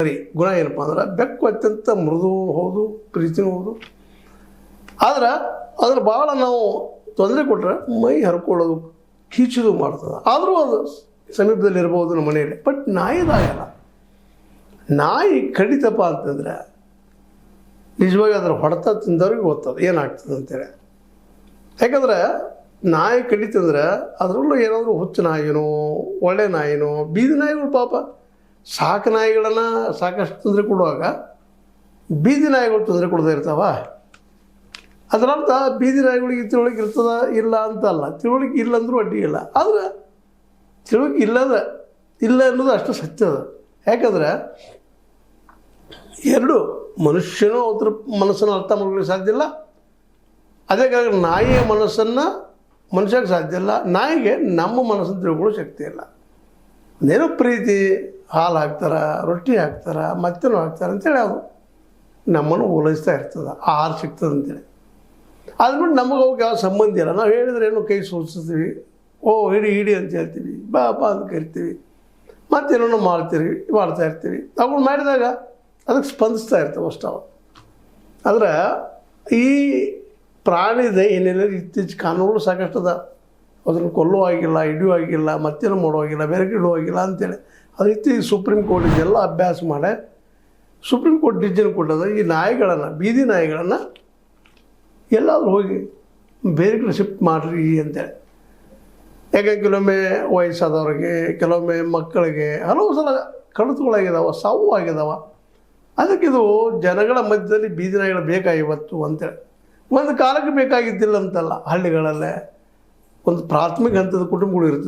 ಸರಿ ಗುಣ ಏನಪ್ಪ ಅಂದ್ರೆ ಬೆಕ್ಕು ಅತ್ಯಂತ ಮೃದು ಹೌದು, ಪ್ರೀತಿನೂ ಹೌದು. ಆದ್ರೆ ಅದ್ರ ಭಾಳ ನಾವು ತೊಂದರೆ ಕೊಟ್ಟರೆ ಮೈ ಹರ್ಕೊಳ್ಳೋದು, ಕೀಚೋದು ಮಾಡ್ತದೆ. ಆದರೂ ಅದು ಸಮೀಪದಲ್ಲಿ ಇರ್ಬೋದು ನಮ್ಮ ಮನೆಯಲ್ಲಿ. ಬಟ್ ನಾಯಿದಾಗಲ್ಲ. ನಾಯಿ ಕಡಿತಪ್ಪ ಅಂತಂದರೆ ನಿಜವಾಗಿ ಅದರ ಹೊಡೆತ ತಿಂದವ್ರಿಗೆ ಗೊತ್ತದು ಏನಾಗ್ತದೆ ಅಂತೇಳಿ. ಯಾಕಂದ್ರೆ ನಾಯಿ ಕಡಿತಂದ್ರೆ ಅದರಲ್ಲೂ ಏನಾದರೂ ಹುಚ್ಚು ನಾಯಿನೋ ಒಳ್ಳೆ ನಾಯಿನೋ, ಬೀದಿ ನಾಯಿಗಳು ಪಾಪ ಸಾಕು ನಾಯಿಗಳನ್ನು ಸಾಕಷ್ಟು ತೊಂದರೆ ಕೊಡುವಾಗ ಬೀದಿ ನಾಯಿಗಳು ತೊಂದರೆ ಕೊಡದೇ ಇರ್ತಾವ. ಅದರರ್ಥ ಬೀದಿ ನಾಯಿಗಳಿಗೆ ತಿಳುವಳಿಕೆ ಇರ್ತದ ಇಲ್ಲ ಅಂತಲ್ಲ, ತಿಳುವಳಿಕೆ ಇಲ್ಲಂದ್ರೂ ಅಡ್ಡಿ ಇಲ್ಲ. ಆದರೆ ತಿಳುವಳಿಕೆ ಇಲ್ಲ ಅನ್ನೋದು ಅಷ್ಟು ಸತ್ಯದ. ಯಾಕಂದ್ರೆ ಎರಡು ಮನುಷ್ಯನೂ ಅದ್ರ ಮನಸ್ಸನ್ನು ಅರ್ಥ ಮಾಡ್ಕೊಳ್ಳಿಕ್ಕೆ ಸಾಧ್ಯ ಇಲ್ಲ. ಅದೇ ಕಾರಣ ನಾಯಿಯ ಮನಸ್ಸನ್ನು ಮನುಷ್ಯಕ್ಕೆ ಸಾಧ್ಯ ಇಲ್ಲ, ನಾಯಿಗೆ ನಮ್ಮ ಮನಸ್ಸನ್ನು ತಿಳ್ಕೊಳ್ಳೋ ಶಕ್ತಿ ಇಲ್ಲ. ಅದೇನೋ ಪ್ರೀತಿ, ಹಾಲು ಹಾಕ್ತಾರೆ, ರೊಟ್ಟಿ ಹಾಕ್ತಾರೆ, ಮತ್ತೇನೋ ಹಾಕ್ತಾರೆ ಅಂತೇಳಿ ಅದು ನಮ್ಮನ್ನು ಓಲೈಸ್ತಾ ಇರ್ತದೆ, ಆಹಾರ ಸಿಗ್ತದೆ ಅಂತೇಳಿ. ಆದ್ಬಿಟ್ಟು ನಮಗೆ ಅವಾಗ ಯಾವ ಸಂಬಂಧ ಇಲ್ಲ. ನಾವು ಹೇಳಿದ್ರೆ ಏನೋ ಕೈ ಸೋಲ್ಸ್ತೀವಿ, ಓ ಹಿಡಿ ಅಂತ ಹೇಳ್ತೀವಿ, ಬಾ ಅಂತ ಕರಿತೀವಿ, ಮತ್ತೇನೋ ಮಾಡ್ತಾ ಇರ್ತೀವಿ. ಅವುಗಳು ಮಾಡಿದಾಗ ಅದಕ್ಕೆ ಸ್ಪಂದಿಸ್ತಾ ಇರ್ತವೆ ಅಷ್ಟು ಅವು. ಆದರೆ ಈ ಪ್ರಾಣಿದ ಏನೆಲ್ಲ ಇತ್ತೀಚೆಗೆ ಕಾನೂನುಗಳು ಸಾಕಷ್ಟದ. ಅದನ್ನು ಕೊಲ್ಲೋ ಆಗಿಲ್ಲ, ಹಿಡಿಯೋ ಆಗಿಲ್ಲ, ಮತ್ತೇನೋ ಮಾಡುವಾಗಿಲ್ಲ, ಬೆರಕೆ ಇಡುವಾಗಿಲ್ಲ ಅಂತೇಳಿ ಅದು ಇತ್ತೀಚೆಗೆ ಸುಪ್ರೀಂ ಕೋರ್ಟ್ ಇದೆಲ್ಲ ಅಭ್ಯಾಸ ಮಾಡಿ ಸುಪ್ರೀಂ ಕೋರ್ಟ್ ಡಿಸಿಷನ್ ಕೊಟ್ಟದ ಈ ನಾಯಿಗಳನ್ನು, ಬೀದಿ ನಾಯಿಗಳನ್ನು ಎಲ್ಲಾದರೂ ಹೋಗಿ ಬೇರೆ ಕಡೆ ಶಿಫ್ಟ್ ಮಾಡಿರಿ ಅಂತೇಳಿ. ಯಾಕೆ ಕೆಲವೊಮ್ಮೆ ವಯಸ್ಸಾದವ್ರಿಗೆ, ಕೆಲವೊಮ್ಮೆ ಮಕ್ಕಳಿಗೆ ಹಲವು ಸಲ ಕಡತಗಳಾಗಿದ್ದಾವೆ, ಸಾವು ಆಗಿದ್ದಾವೆ. ಅದಕ್ಕಿದು ಜನಗಳ ಮಧ್ಯದಲ್ಲಿ ಬೀದಿ ನಾಯಿಗಳು ಬೇಕಾಗಿವತ್ತು ಅಂತೇಳಿ. ಒಂದು ಕಾಲಕ್ಕೆ ಬೇಕಾಗಿದ್ದಿಲ್ಲ ಅಂತಲ್ಲ. ಹಳ್ಳಿಗಳಲ್ಲೇ ಒಂದು ಪ್ರಾಥಮಿಕ ಹಂತದ ಕುಟುಂಬಗಳು ಇರ್ತದೆ.